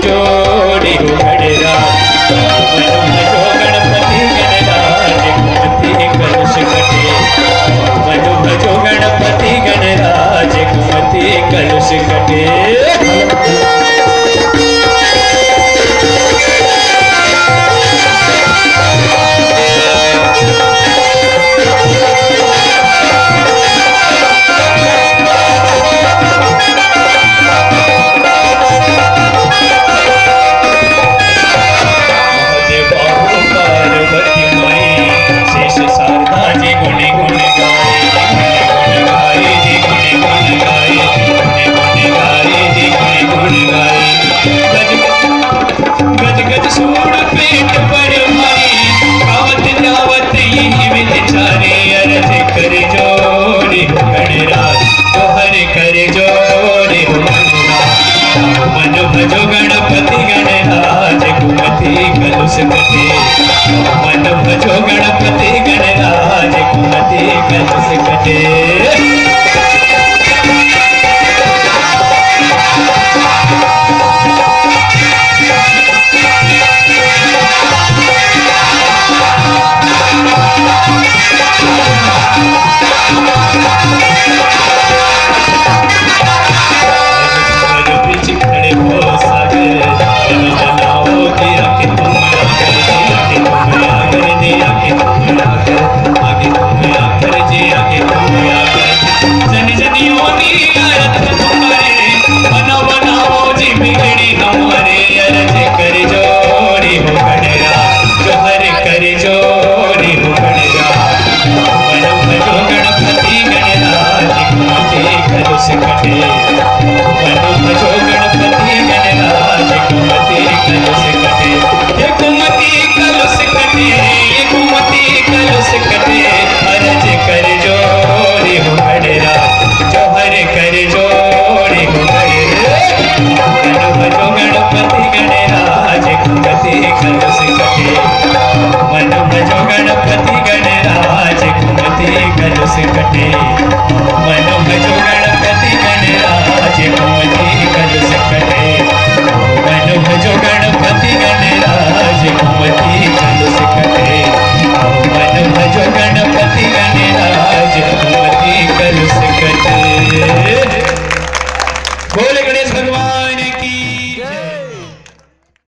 जोड़ी हो गणराज। मनु भजो गणपति गणराज कुमति कलश कटे। मनु भजो गणपति गणराज कुमति कलश कटे। भजो गणपति गणराज कुमति कलश कटे। मन भजो गणपति गणराज कुमति कलश कटे। मन भजो गणपति गणराज कुमति कलश कटे।